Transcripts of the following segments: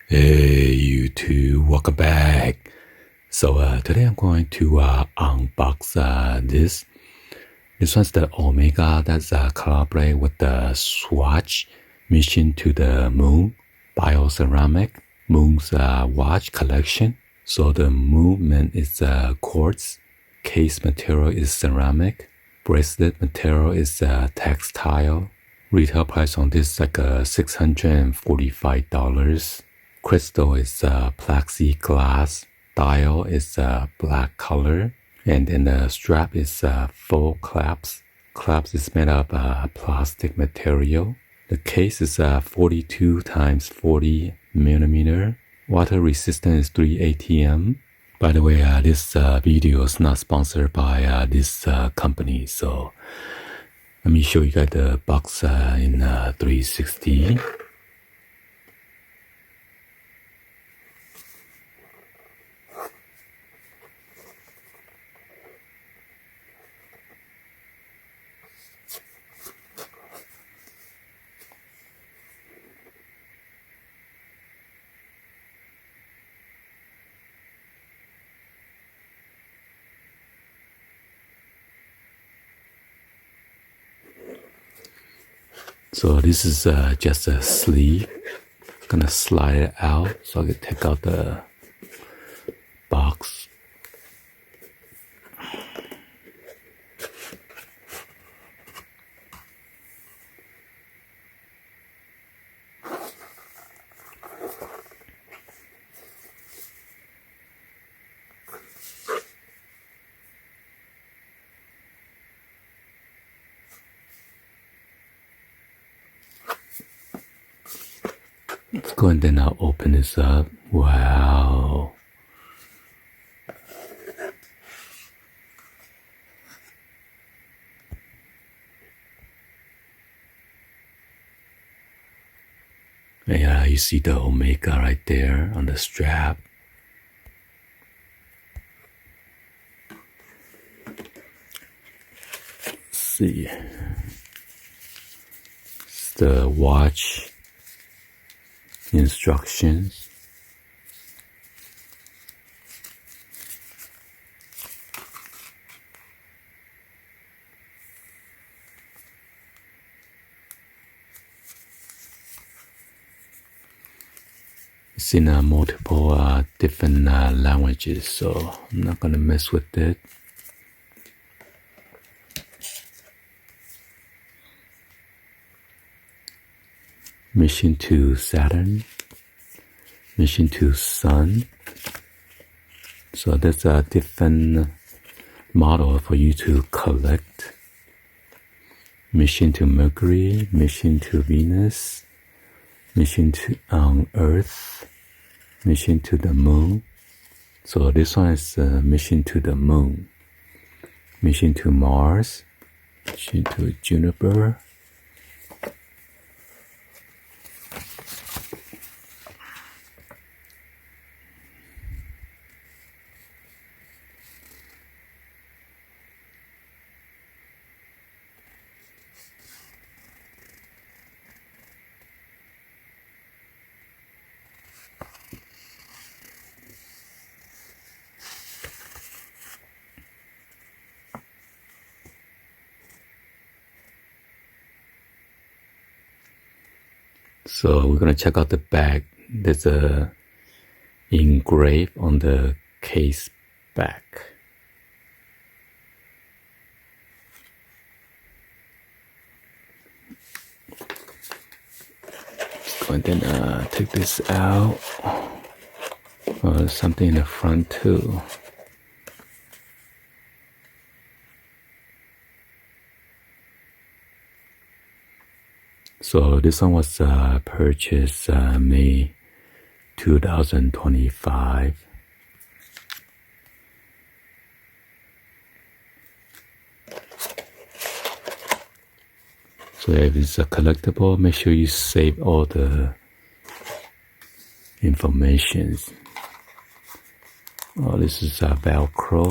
Hey YouTube, welcome back. So today I'm going to unbox this. This one's the Omega that's collaborate with the Swatch Mission to the Moon Bioceramic Moon's watch collection. So the movement is quartz, case material is ceramic, bracelet material is textile. Retail price on this is like $645. Crystal is plexiglass. Dial is black color. And then the strap is full clasp. Clasp is made of plastic material. The case is 42 times 40 millimeter. Water resistance is 3 ATM. By the way, this video is not sponsored by this company. So let me show you guys the box in 360. So this is just a sleeve. Gonna slide it out so I can take out the box. Let's go and then now open this up. Wow. Yeah, you see the Omega right there on the strap. Let's see. It's the watch instructions. It's in multiple different languages, so I'm not gonna mess with it. Mission to Saturn, mission to Sun. So there's a different model for you to collect. Mission to Mercury, mission to Venus, mission to Earth, mission to the Moon. So this one is mission to the Moon, mission to Mars, mission to Juniper. So we're gonna check out the back. There's a engrave on the case back. Let's go and then take this out. Oh, there's something in the front too. So this one was purchased May 2025. So if it's a collectible, make sure you save all the information. Oh, this is Velcro.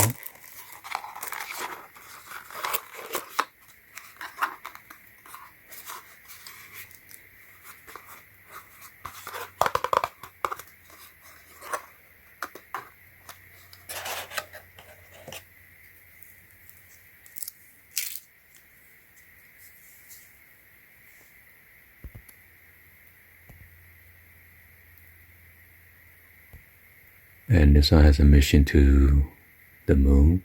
And this one has a mission to the moon.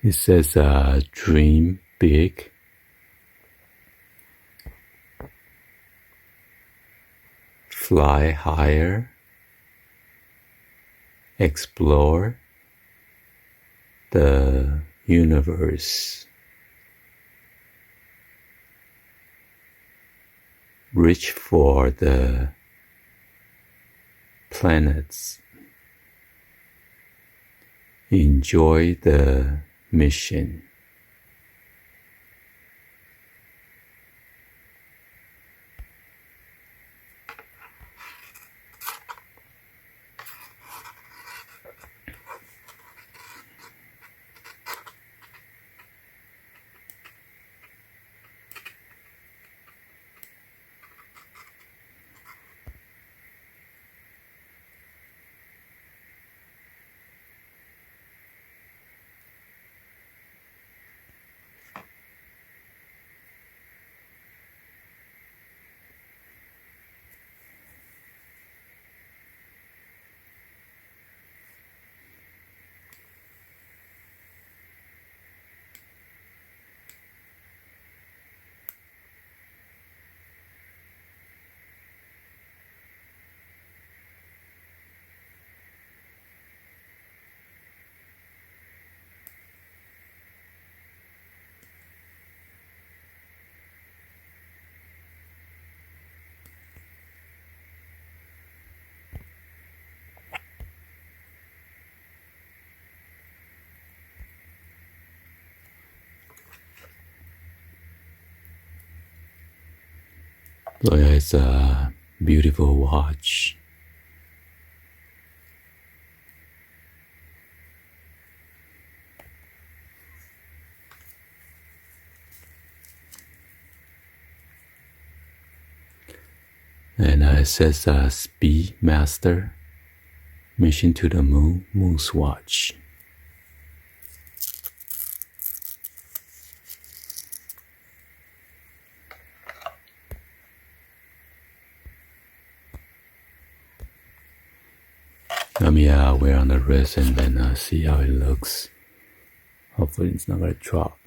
It says, dream big. Fly higher. Explore the universe. Reach for the planets. Enjoy the mission. So yeah, it's a beautiful watch. And it says Speedmaster, mission to the moon, MOONSWATCH. Let me wear on the wrist and then see how it looks. Hopefully it's not going to drop.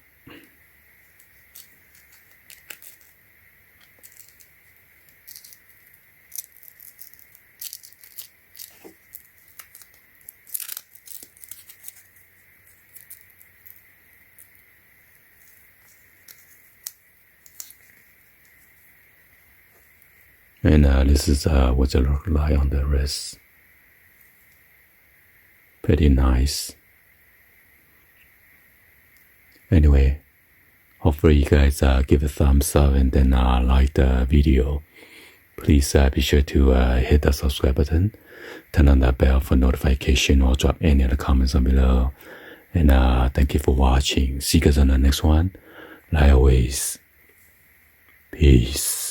And this is what it looks like on the wrist. Pretty nice. Anyway, hopefully you guys give a thumbs up and then like the video. Please be sure to hit the subscribe button, turn on that bell for notification, or drop any other comments on below. And thank you for watching. See you guys on the next one. Like always, peace.